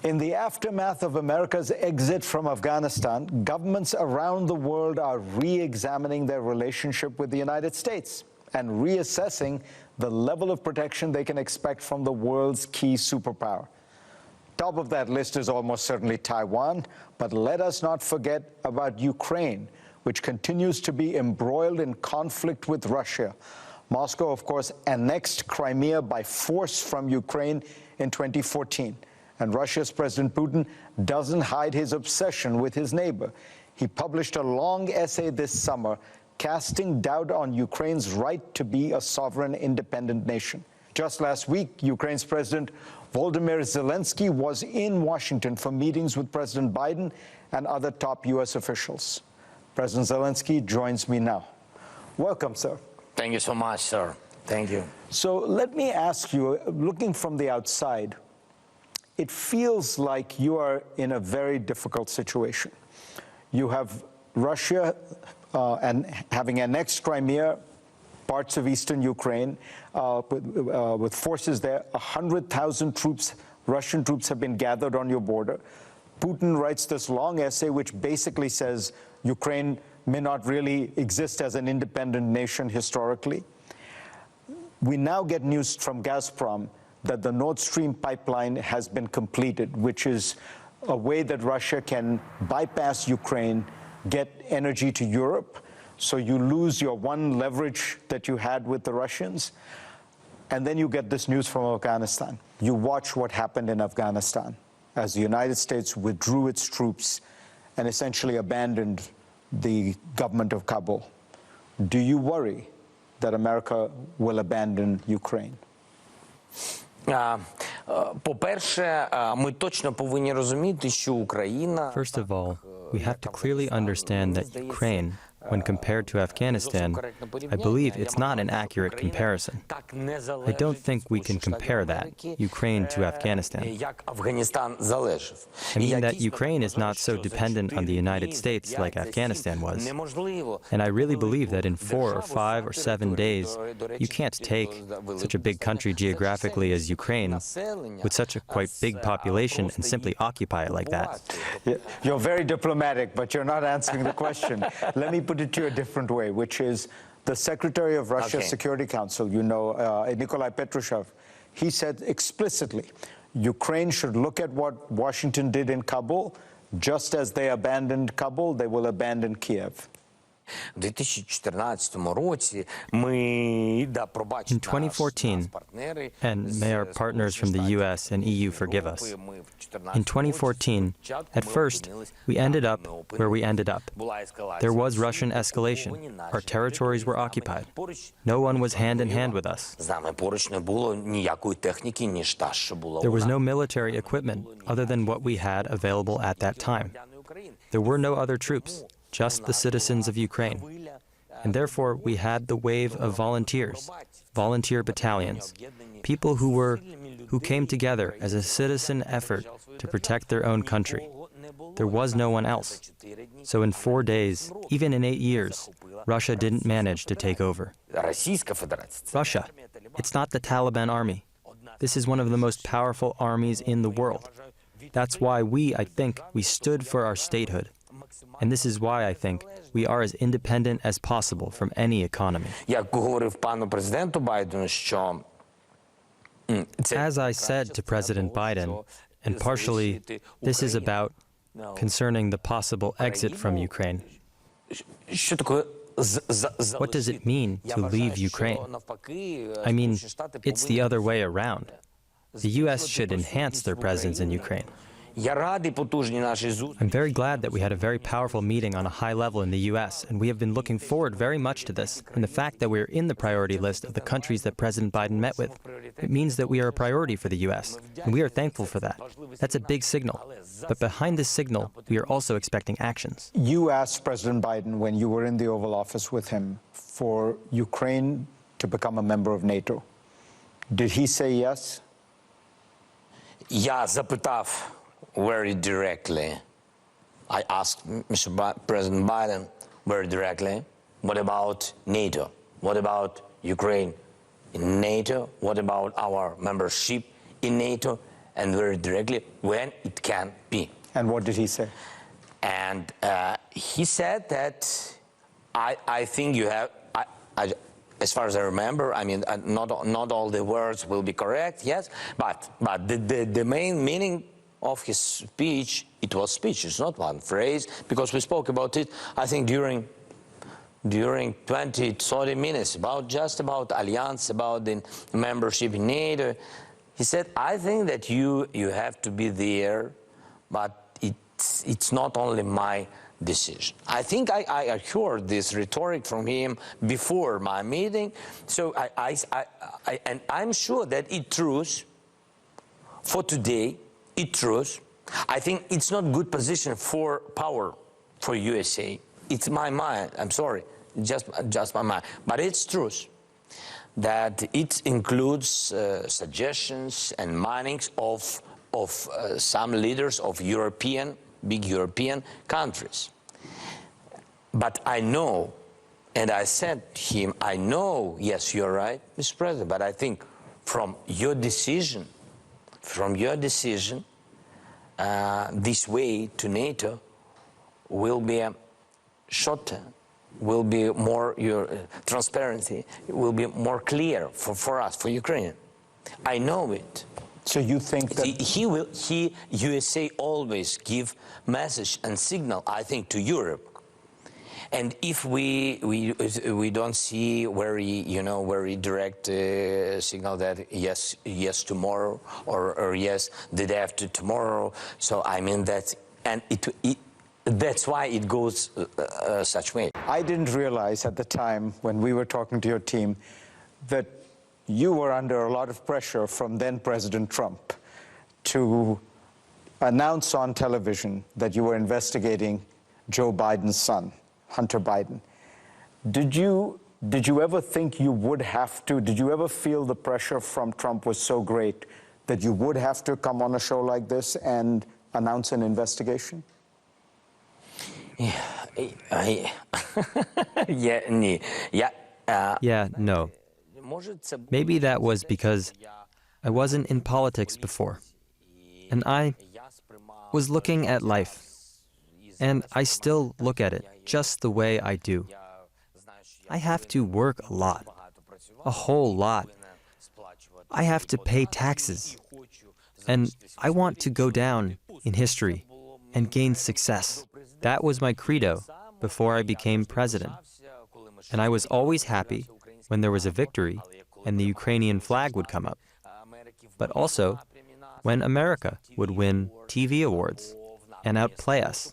In the aftermath of America's exit from Afghanistan, governments around the world are re-examining their relationship with the United States and reassessing the level of protection they can expect from the world's key superpower. Top of that list is almost certainly Taiwan, but let us not forget about Ukraine, which continues to be embroiled in conflict with Russia. Moscow, of course, annexed Crimea by force from Ukraine in 2014. And Russia's President Putin doesn't hide his obsession with his neighbor. He published a long essay this summer casting doubt on Ukraine's right to be a sovereign, independent nation. Just last week, Ukraine's President V.ЗЕЛЕНСЬКИЙ was in Washington for meetings with President Biden and other top U.S. officials. President Zelensky joins me now. Welcome, sir. Thank you so much, sir. Thank you. So let me ask you, looking from the outside, it feels like you are in a very difficult situation. You have Russia and having annexed Crimea, parts of eastern Ukraine, with forces there. 100,000 troops, Russian troops, have been gathered on your border. Putin writes this long essay which basically says Ukraine may not really exist as an independent nation historically. We now get news from Gazprom that the Nord Stream pipeline has been completed, which is a way that Russia can bypass Ukraine, get energy to Europe, so you lose your one leverage that you had with the Russians. And then you get this news from Afghanistan. You watch what happened in Afghanistan as the United States withdrew its troops and essentially abandoned the government of Kabul. Do you worry that America will abandon Ukraine? По-перше, ми точно повинні розуміти, що Україна... First of all, we have to clearly understand that Ukraine, when compared to Afghanistan, I believe it's not an accurate comparison. I don't think we can compare that, Ukraine to Afghanistan. I mean that Ukraine is not so dependent on the United States like Afghanistan was. And I really believe that in 4 or 5 or 7 days, you can't take such a big country geographically as Ukraine, with such a quite big population, and simply occupy it like that. You're very diplomatic, but you're not answering the question. Let me put it to you a different way, which is the Secretary of Russia's Security Council, you know, Nikolai Patrushev, he said explicitly, Ukraine should look at what Washington did in Kabul. Just as they abandoned Kabul, they will abandon Kiev. В 2014 році ми, In 2014, and may our partners from the US and EU forgive us, in 2014, at first, we ended up where we ended up. There was Russian escalation. Our territories were occupied. No one was hand in hand with us. There was no military equipment other than what we had available at that time. There were no other troops, just the citizens of Ukraine. And therefore, we had the wave of volunteers, volunteer battalions, people who came together as a citizen effort to protect their own country. There was no one else. So in 4 days, even in 8 years, Russia didn't manage to take over. Russia, it's not the Taliban army. This is one of the most powerful armies in the world. That's why I think, we stood for our statehood. And this is why I think we are as independent as possible from any economy. As I said to President Biden, and partially this is about concerning the possible exit from Ukraine. What does it mean to leave Ukraine? I mean, it's the other way around. The US should enhance their presence in Ukraine. I'm very glad that we had a very powerful meeting on a high level in the U.S., and we have been looking forward very much to this. And the fact that we're in the priority list of the countries that President Biden met with, it means that we are a priority for the U.S., and we are thankful for that. That's a big signal. But behind this signal, we are also expecting actions. You asked President Biden, when you were in the Oval Office with him, for Ukraine to become a member of NATO. Did he say yes? Я запитав very directly. I asked President Biden very directly, what about NATO? What about Ukraine in NATO? What about our membership in NATO? and very directly when it can be. And what did he say? And he said that I think you have, as far as I remember, I mean, not all the words will be correct, yes, but the main meaning of his speech, it was speech, it's not one phrase, because we spoke about it, I think, during 20, 30 minutes, just about alliance, about the membership in NATO. He said, I think that you have to be there, but it's not only my decision. I think I heard this rhetoric from him before my meeting, so and I'm sure that it's true for today. It's true. I think it's not good position for power for USA. It's my mind. I'm sorry, just my mind. But it's true that it includes suggestions and mindings of some leaders of big European countries. But I know, and I said to him, I know, yes, you're right, Mr. President, but I think from your decision, this way to NATO will be shorter, will be more transparency, will be more clear for us, for Ukraine. I know it. So you think that USA always give message and signal, I think, to Europe. And if we don't see very direct signal that yes tomorrow or yes the day after tomorrow, so I mean that, and that's why it goes such way. I didn't realize at the time when we were talking to your team that you were under a lot of pressure from then President Trump to announce on television that you were investigating Joe Biden's son, Hunter Biden. Did you ever think you would have to, did you ever feel the pressure from Trump was so great that you would have to come on a show like this and announce an investigation? No. Maybe that was because I wasn't in politics before, and I was looking at life, and I still look at it just the way I do. I have to work a lot, a whole lot. I have to pay taxes, and I want to go down in history and gain success. That was my credo before I became president, and I was always happy when there was a victory and the Ukrainian flag would come up, but also when America would win TV awards and outplay us,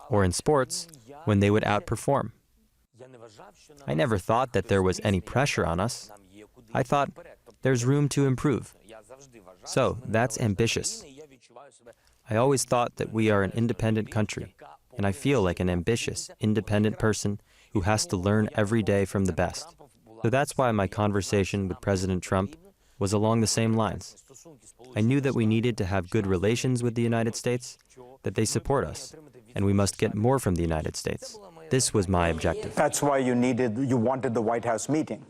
or in sports, when they would outperform. I never thought that there was any pressure on us. I thought there's room to improve. So that's ambitious. I always thought that we are an independent country, and I feel like an ambitious, independent person who has to learn every day from the best. So that's why my conversation with President Trump was along the same lines. I knew that we needed to have good relations with the United States, that they support us, and we must get more from the United States. This was my objective. That's why you wanted the White House meeting.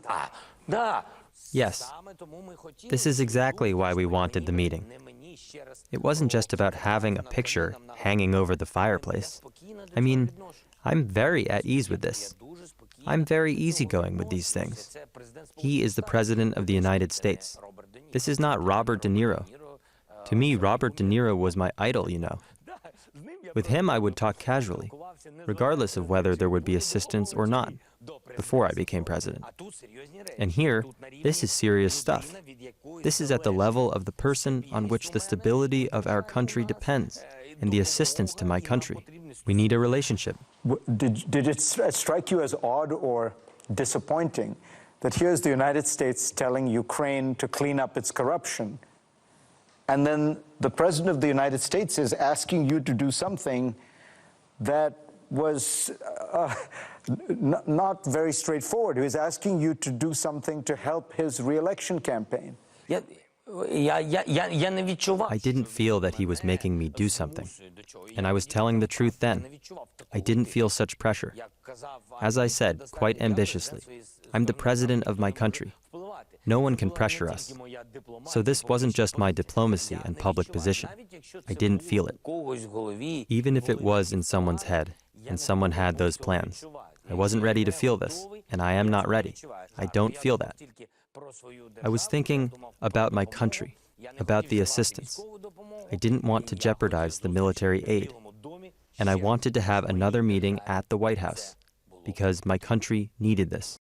Yes. This is exactly why we wanted the meeting. It wasn't just about having a picture hanging over the fireplace. I mean, I'm very at ease with this. I'm very easygoing with these things. He is the President of the United States. This is not Robert De Niro. To me, Robert De Niro was my idol, you know. With him, I would talk casually, regardless of whether there would be assistance or not, before I became president. And here, this is serious stuff. This is at the level of the person on which the stability of our country depends, and the assistance to my country. We need a relationship. Did it strike you as odd or disappointing that here's the United States telling Ukraine to clean up its corruption, and then the President of the United States is asking you to do something that was not very straightforward? He was asking you to do something to help his re-election campaign. I didn't feel that he was making me do something, and I was telling the truth then. I didn't feel such pressure. As I said, quite ambitiously, I'm the president of my country. No one can pressure us. So this wasn't just my diplomacy and public position. I didn't feel it. Even if it was in someone's head, and someone had those plans. I wasn't ready to feel this, and I am not ready. I don't feel that. I was thinking about my country, about the assistance. I didn't want to jeopardize the military aid. And I wanted to have another meeting at the White House, because my country needed this.